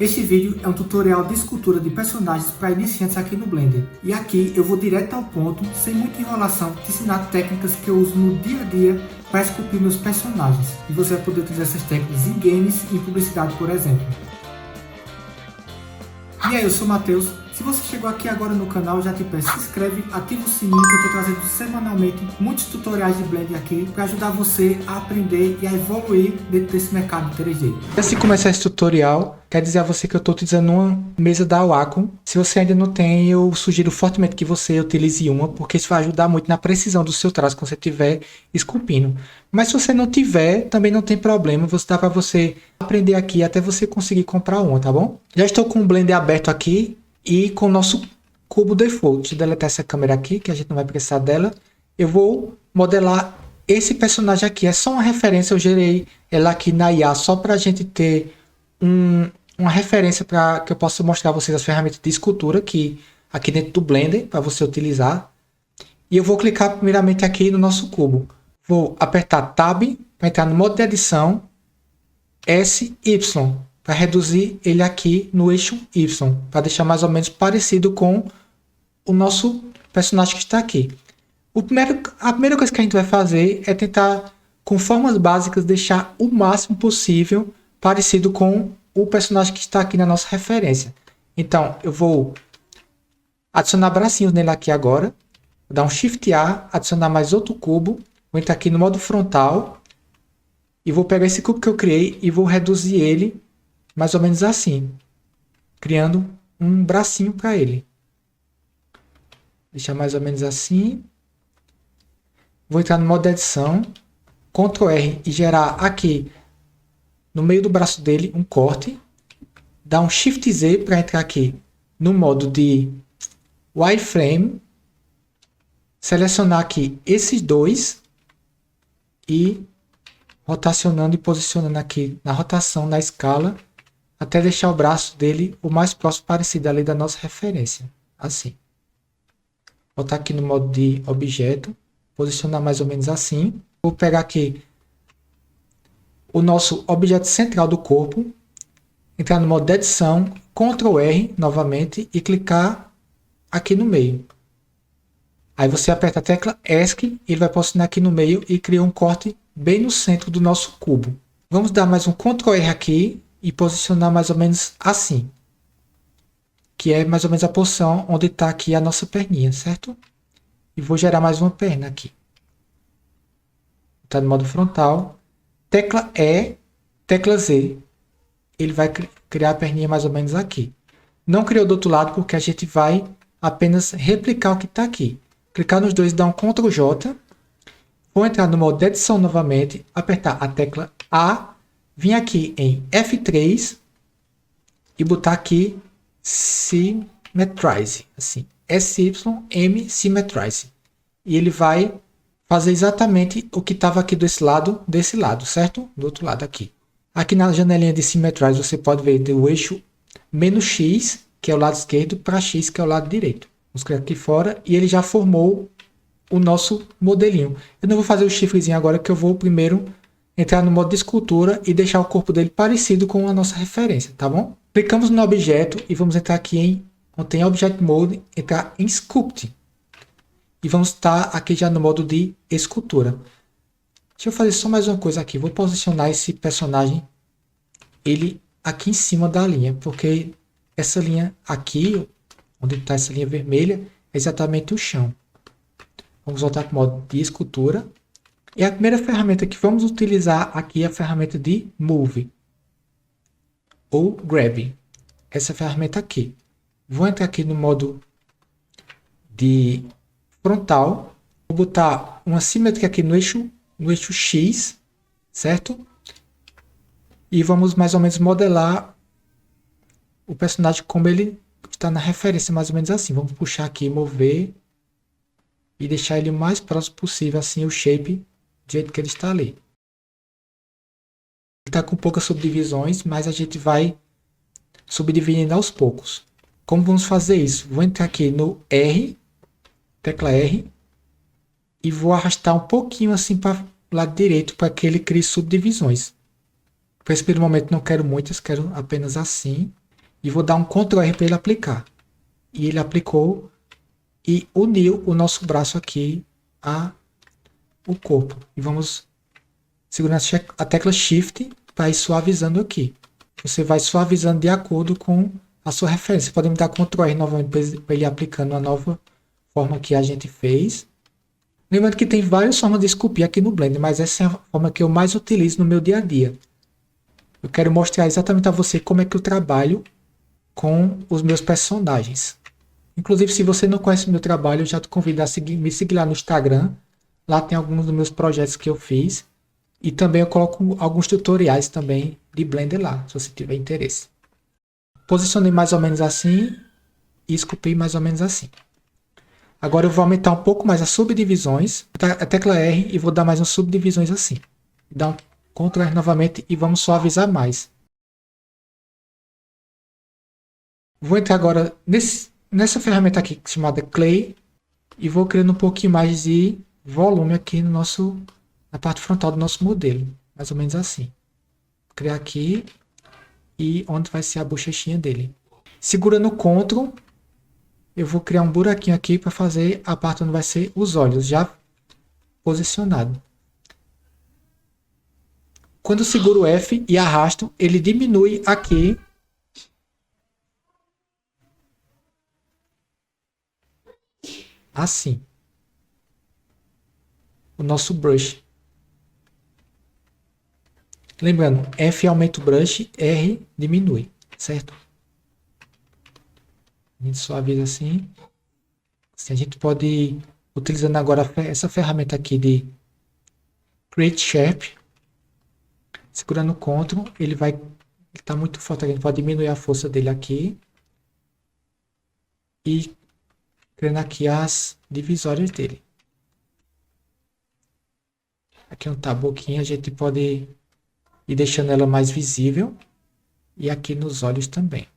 Este vídeo é um tutorial de escultura de personagens para iniciantes aqui no Blender. E aqui eu vou direto ao ponto, sem muita enrolação, te ensinar técnicas que eu uso no dia a dia para esculpir meus personagens. E você vai poder utilizar essas técnicas em games e em publicidade, por exemplo. E aí, eu sou o Matheus. Se você chegou aqui agora no canal, já te peço, se inscreve, ativa o sininho que eu estou trazendo semanalmente muitos tutoriais de Blender aqui para ajudar você a aprender e a evoluir dentro desse mercado de 3D. Antes de começar esse tutorial, quero dizer a você que eu estou utilizando uma mesa da Wacom. Se você ainda não tem, eu sugiro fortemente que você utilize uma, porque isso vai ajudar muito na precisão do seu traço quando você estiver esculpindo. Mas se você não tiver, também não tem problema, dá para você aprender aqui até você conseguir comprar uma, tá bom? Já estou com o Blender aberto aqui. E com o nosso cubo default, deixa eu deletar essa câmera aqui, que a gente não vai precisar dela. Eu vou modelar esse personagem aqui. É só uma referência, eu gerei ela aqui na IA, só para a gente ter uma referência para que eu possa mostrar a vocês as ferramentas de escultura aqui dentro do Blender, para você utilizar. E eu vou clicar primeiramente aqui no nosso cubo. Vou apertar Tab para entrar no modo de edição, SY. Para reduzir ele aqui no eixo Y, para deixar mais ou menos parecido com o nosso personagem que está aqui. A primeira coisa que a gente vai fazer é tentar, com formas básicas, deixar o máximo possível parecido com o personagem que está aqui na nossa referência. Então, eu vou adicionar bracinhos nele aqui agora, vou dar um Shift A, adicionar mais outro cubo, vou entrar aqui no modo frontal, e vou pegar esse cubo que eu criei e vou reduzir ele mais ou menos assim, criando um bracinho para ele. Deixar mais ou menos assim. Vou entrar no modo de edição, Ctrl R e gerar aqui no meio do braço dele um corte. Dar um Shift Z para entrar aqui no modo de wireframe. Selecionar aqui esses dois e rotacionando e posicionando aqui na rotação, na escala, até deixar o braço dele o mais próximo parecido ali da nossa referência. Assim. Vou botar aqui no modo de objeto. Posicionar mais ou menos assim. Vou pegar aqui o nosso objeto central do corpo. Entrar no modo de edição. Ctrl R novamente. E clicar aqui no meio. Aí você aperta a tecla ESC. Ele vai posicionar aqui no meio e cria um corte bem no centro do nosso cubo. Vamos dar mais um Ctrl R aqui. E posicionar mais ou menos assim. Que é mais ou menos a posição onde está aqui a nossa perninha, certo? E vou gerar mais uma perna aqui. Está no modo frontal. Tecla E, tecla Z. Ele vai criar a perninha mais ou menos aqui. Não criou do outro lado porque a gente vai apenas replicar o que está aqui. Clicar nos dois e dar um Ctrl J. Vou entrar no modo de edição novamente. Apertar a tecla A. Vim aqui em F3 e botar aqui Symmetrize, assim, SYM Symmetrize. E ele vai fazer exatamente o que estava aqui desse lado, certo? Do outro lado aqui. Aqui na janelinha de Symmetrize você pode ver o eixo menos X, que é o lado esquerdo, para X, que é o lado direito. Vamos criar aqui fora e ele já formou o nosso modelinho. Eu não vou fazer o chifrezinho agora, que eu vou primeiro entrar no modo de escultura e deixar o corpo dele parecido com a nossa referência, tá bom? Clicamos no objeto e vamos entrar aqui onde tem Object Mode, entrar em Sculpt. E vamos estar aqui já no modo de escultura. Deixa eu fazer só mais uma coisa aqui. Vou posicionar esse personagem, ele aqui em cima da linha, porque essa linha aqui, onde está essa linha vermelha, é exatamente o chão. Vamos voltar para o modo de escultura. E a primeira ferramenta que vamos utilizar aqui é a ferramenta de Move ou Grab. Essa ferramenta aqui. Vou entrar aqui no modo de frontal. Vou botar uma simetria aqui no eixo X, certo? E vamos mais ou menos modelar o personagem como ele está na referência, mais ou menos assim. Vamos puxar aqui, mover e deixar ele o mais próximo possível, assim, o shape do jeito que ele está ali. Ele está com poucas subdivisões, mas a gente vai subdividindo aos poucos. Como vamos fazer isso? Vou entrar aqui no R, tecla R, e vou arrastar um pouquinho assim para o lado direito para que ele crie subdivisões. Para esse primeiro momento não quero muitas, quero apenas assim. E vou dar um Ctrl R para ele aplicar. E ele aplicou e uniu o nosso braço aqui a o corpo. E vamos segurando a tecla Shift para ir suavizando aqui. Você vai suavizando de acordo com a sua referência. Você pode me dar Ctrl R novamente para ir aplicando a nova forma que a gente fez. Lembrando que tem várias formas de esculpir aqui no Blender, mas essa é a forma que eu mais utilizo no meu dia a dia. Eu quero mostrar exatamente a você como é que eu trabalho com os meus personagens. Inclusive, se você não conhece o meu trabalho, eu já te convido a me seguir lá no Instagram. Lá tem alguns dos meus projetos que eu fiz. E também eu coloco alguns tutoriais também de Blender lá, se você tiver interesse. Posicionei mais ou menos assim e esculpi mais ou menos assim. Agora eu vou aumentar um pouco mais as subdivisões, a tecla R, e vou dar mais umas subdivisões assim. Dá um Ctrl R novamente e vamos suavizar mais. Vou entrar agora nessa ferramenta aqui chamada Clay e vou criando um pouquinho mais de volume aqui no na parte frontal do nosso modelo. Mais ou menos assim. Vou criar aqui e onde vai ser a bochechinha dele. Segurando o Ctrl, eu vou criar um buraquinho aqui para fazer a parte onde vai ser os olhos, já posicionado. Quando eu seguro o F e arrasto, ele diminui aqui assim o nosso brush. Lembrando, F aumenta o brush, R diminui, certo? A gente suaviza assim. A gente pode ir utilizando agora essa ferramenta aqui de Create Shape. Segurando o Ctrl, ele está muito forte, a gente pode diminuir a força dele aqui. E criando aqui as divisórias dele. Aqui onde está a boquinha, a gente pode ir deixando ela mais visível. E aqui nos olhos também.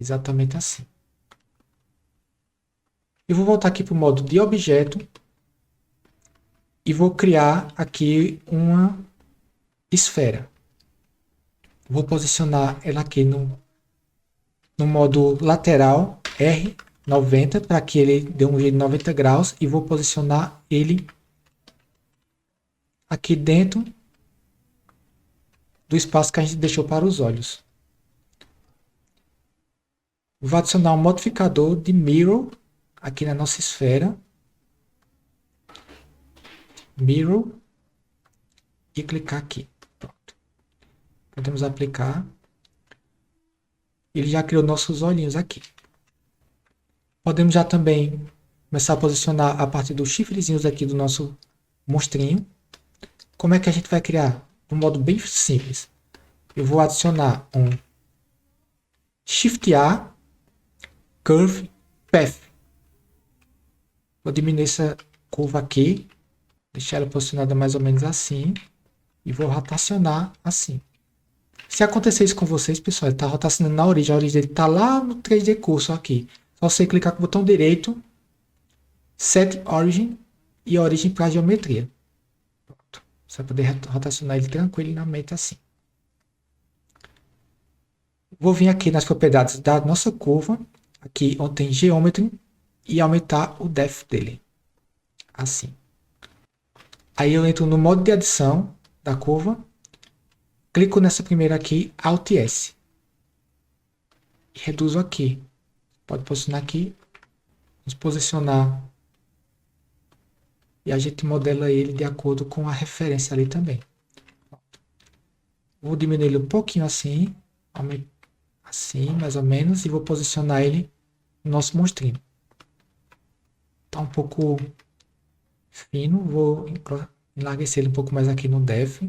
Exatamente assim. Eu vou voltar aqui para o modo de objeto. E vou criar aqui uma esfera. Vou posicionar ela aqui no modo lateral, R90, para que ele dê um giro de 90 graus. E vou posicionar ele aqui dentro do espaço que a gente deixou para os olhos. Vou adicionar um modificador de Mirror aqui na nossa esfera. Mirror. E clicar aqui. Pronto. Podemos aplicar. Ele já criou nossos olhinhos aqui. Podemos já também começar a posicionar a partir dos chifrezinhos aqui do nosso monstrinho. Como é que a gente vai criar? De um modo bem simples. Eu vou adicionar um Shift A Curve Path. Vou diminuir essa curva aqui. Deixar ela posicionada mais ou menos assim. E vou rotacionar assim. Se acontecer isso com vocês, pessoal, ele está rotacionando na origem. A origem dele está lá no 3D Curso aqui. Só você clicar com o botão direito. Set Origin. E origem para a geometria. Pronto. Você vai poder rotacionar ele tranquilamente assim. Vou vir aqui nas propriedades da nossa curva. Aqui onde tem Geometry. E aumentar o depth dele. Assim. Aí eu entro no modo de adição da curva. Clico nessa primeira aqui, Alt S. E reduzo aqui. Pode posicionar aqui. Vamos posicionar. E a gente modela ele de acordo com a referência ali também. Vou diminuir ele um pouquinho assim. Assim, mais ou menos. E vou posicionar ele no nosso monstrinho. Está um pouco fino. Vou enlarguecer ele um pouco mais aqui no Depth.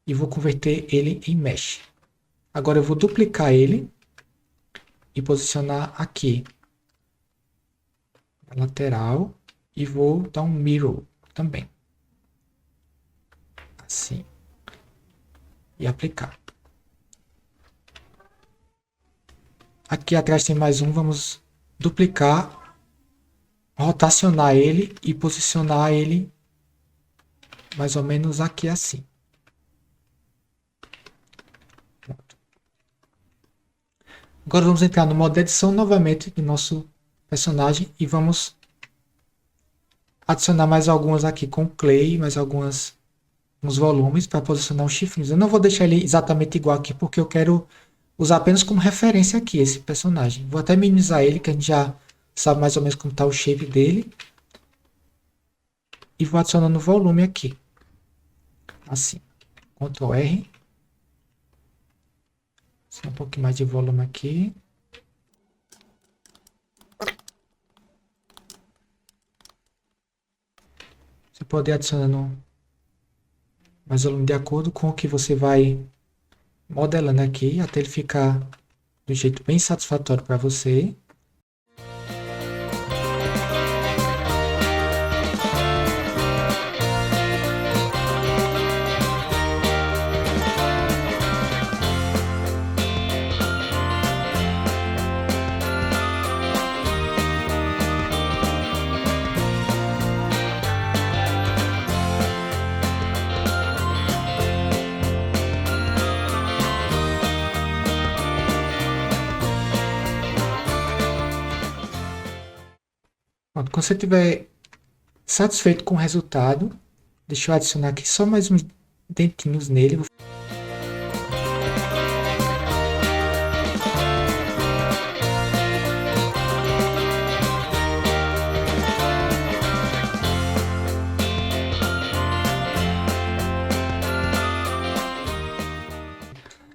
E vou converter ele em Mesh. Agora eu vou duplicar ele. E posicionar aqui. Na lateral. E vou dar um Mirror também. Assim. E aplicar. Aqui atrás tem mais um. Vamos duplicar. Rotacionar ele. E posicionar ele mais ou menos aqui assim. Agora vamos entrar no modo edição novamente do nosso personagem e vamos adicionar mais algumas aqui com clay, mais alguns volumes para posicionar os chifrinhos. Eu não vou deixar ele exatamente igual aqui porque eu quero usar apenas como referência aqui esse personagem. Vou até minimizar ele, que a gente já sabe mais ou menos como está o shape dele. E vou adicionando volume aqui. Assim. Ctrl R. Um pouquinho mais de volume aqui. Você pode ir adicionando mais volume de acordo com o que você vai modelando aqui, até ele ficar do jeito bem satisfatório para você. Pronto, quando você estiver satisfeito com o resultado, deixa eu adicionar aqui só mais uns dentinhos nele.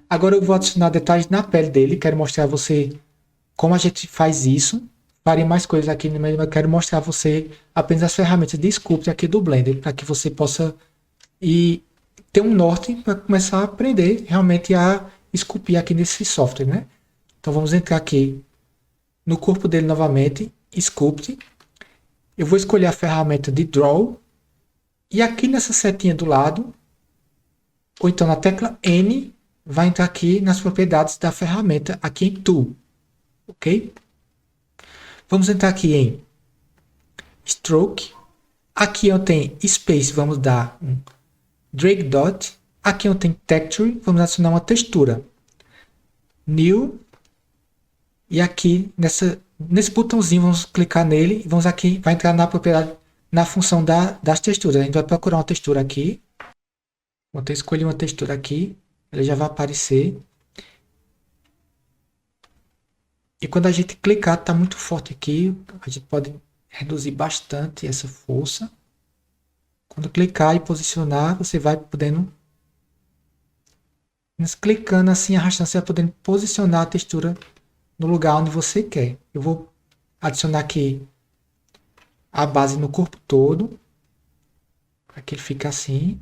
Agora eu vou adicionar detalhes na pele dele. Quero mostrar a você como a gente faz isso. Farei mais coisas aqui no meio, mas quero mostrar a você apenas as ferramentas de Sculpt aqui do Blender, para que você possa ter um norte para começar a aprender realmente a esculpir aqui nesse software, né? Então vamos entrar aqui no corpo dele novamente, Sculpt. Eu vou escolher a ferramenta de Draw e aqui nessa setinha do lado, ou então na tecla N, vai entrar aqui nas propriedades da ferramenta, aqui em Tool, ok? Vamos entrar aqui em Stroke. Aqui eu tenho Space, vamos dar um Drag Dot. Aqui eu tenho Texture, vamos adicionar uma textura. New. E aqui nesse botãozinho vamos clicar nele e vamos aqui, vai entrar na propriedade, na função das texturas. A gente vai procurar uma textura aqui. Vou ter escolher uma textura aqui, ela já vai aparecer. E quando a gente clicar, está muito forte aqui, a gente pode reduzir bastante essa força. Quando clicar e posicionar, você vai podendo, clicando assim, arrastando, você vai podendo posicionar a textura no lugar onde você quer. Eu vou adicionar aqui a base no corpo todo, para que ele fique assim.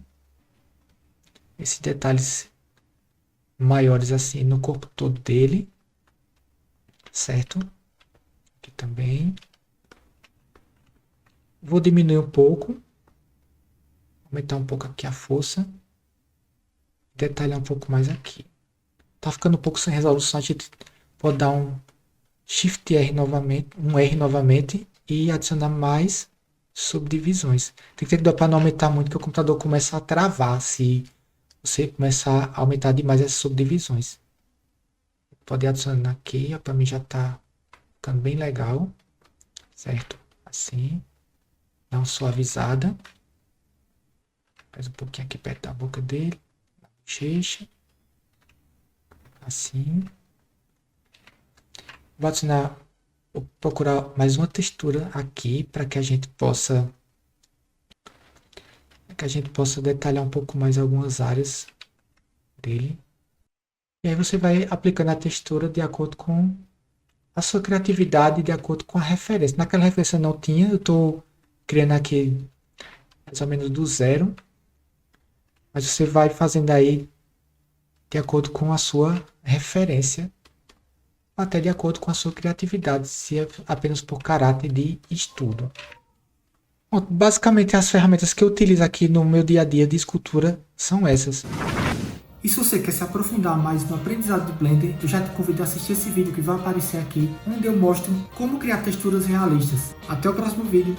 Esses detalhes maiores assim no corpo todo dele. Certo? Aqui também. Vou diminuir um pouco. Aumentar um pouco aqui a força. Detalhar um pouco mais aqui. Tá ficando um pouco sem resolução. A gente pode dar um Shift R novamente, um R novamente e adicionar mais subdivisões. Tem que ter cuidado para não aumentar muito, que o computador começa a travar se você começar a aumentar demais essas subdivisões. Pode ir adicionando aqui, para mim já tá ficando bem legal, certo? Assim, dá uma suavizada. Faz um pouquinho aqui perto da boca dele, na bochecha, assim. Vou adicionar, vou procurar mais uma textura aqui, para que a gente possa detalhar um pouco mais algumas áreas dele. E aí você vai aplicando a textura de acordo com a sua criatividade, de acordo com a referência. Naquela referência não tinha, eu estou criando aqui mais ou menos do zero. Mas você vai fazendo aí de acordo com a sua referência, até de acordo com a sua criatividade, se é apenas por caráter de estudo. Bom, basicamente as ferramentas que eu utilizo aqui no meu dia a dia de escultura são essas. E se você quer se aprofundar mais no aprendizado do Blender, eu já te convido a assistir esse vídeo que vai aparecer aqui, onde eu mostro como criar texturas realistas. Até o próximo vídeo.